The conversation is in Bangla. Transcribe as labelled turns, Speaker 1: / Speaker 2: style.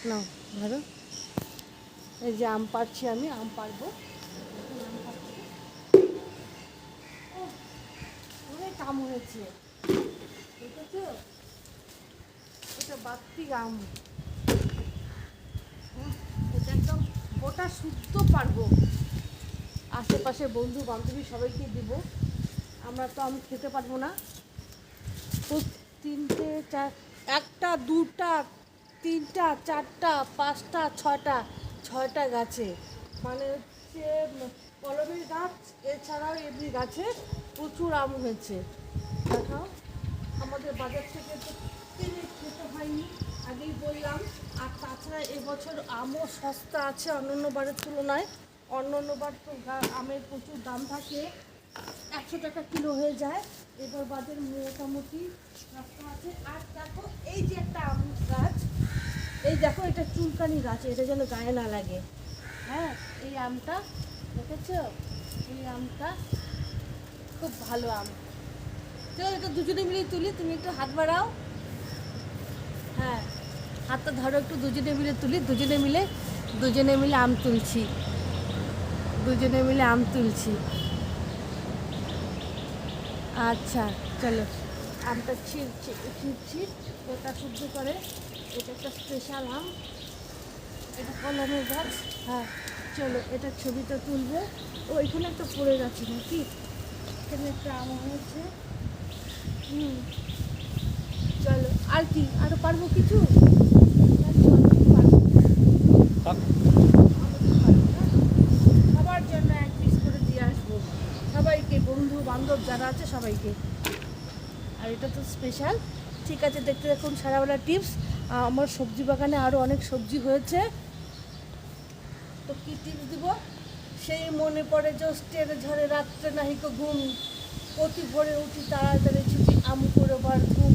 Speaker 1: নাও ধরো, এই যে আম পাড়ছি, আমি আম পারবো। অনেক আম হয়েছে, দেখেছো? এটা বাড়তি আম, এটা একদম গোটা শুদ্ধ পারবো। আশেপাশে বন্ধু বান্ধবী সবাইকে দিব। আমরা তো আম খেতে পারবো না। তো তিনটে চার, একটা দুটা তিনটা চারটা পাঁচটা ছয়টা গাছে, মানে হচ্ছে কলমের গাছ, এছাড়াও এমনি গাছে প্রচুর আম হয়েছে। দেখাও, আমাদের বাজার থেকে তো কিনে খেতে হয়নি, আগেই বললাম। আর তাছাড়া এবছর আমও সস্তা আছে অন্যান্য বারের তুলনায়। অন্যান্য বার তো আমের প্রচুর দাম থাকে, 100 টাকা কিলো হয়ে যায়। এবার বাজার মোটামুটি সস্তা আছে। আর দেখো, এই যে একটা আম গাছ, এই দেখো, এটা চুলকানি গাছ, এটা যেন গায়ে না লাগে। হ্যাঁ, এই আমটা দেখেছো? এই আমটা খুব ভালো আম। চলো এটা দুজনে মিলে তুলি, তুমি একটু হাত বাড়াও। হ্যাঁ, হাতটা ধরো একটু, দুজনে মিলে তুলি, দুজনে মিলে আম তুলছি, দুজনে মিলে আম তুলছি। আচ্ছা, চলো আমটা ছিঁড়ছি ওটা শুদ্ধ করে। এটা একটা স্পেশাল আম, এটা কলমের গাছ। হ্যাঁ, চলো এটা ছবিটা তুলবো। ও এখানে একটা পড়ে গেছে নাকি, এখানে একটা আম হয়েছে। চলো, আর কি আরও পারবো কিছু? সবার জন্য এক পিস করে দিয়ে আসবো, সবাইকে, বন্ধু বান্ধব যারা আছে সবাইকে। আর এটা তো স্পেশাল। ঠিক আছে, দেখতে দেখুন সারাবেলা টিপস। আমার সবজি বাগানে আরও অনেক সবজি হয়েছে, তো কী টিপস দিব? সেই মনে পড়ে জ্যৈষ্ঠের ঝড়ে রাত্রে নাহিক ঘুম, অতি ভোরে উঠি তাড়াতাড়ি ছুটি আম করে বার ঘুম।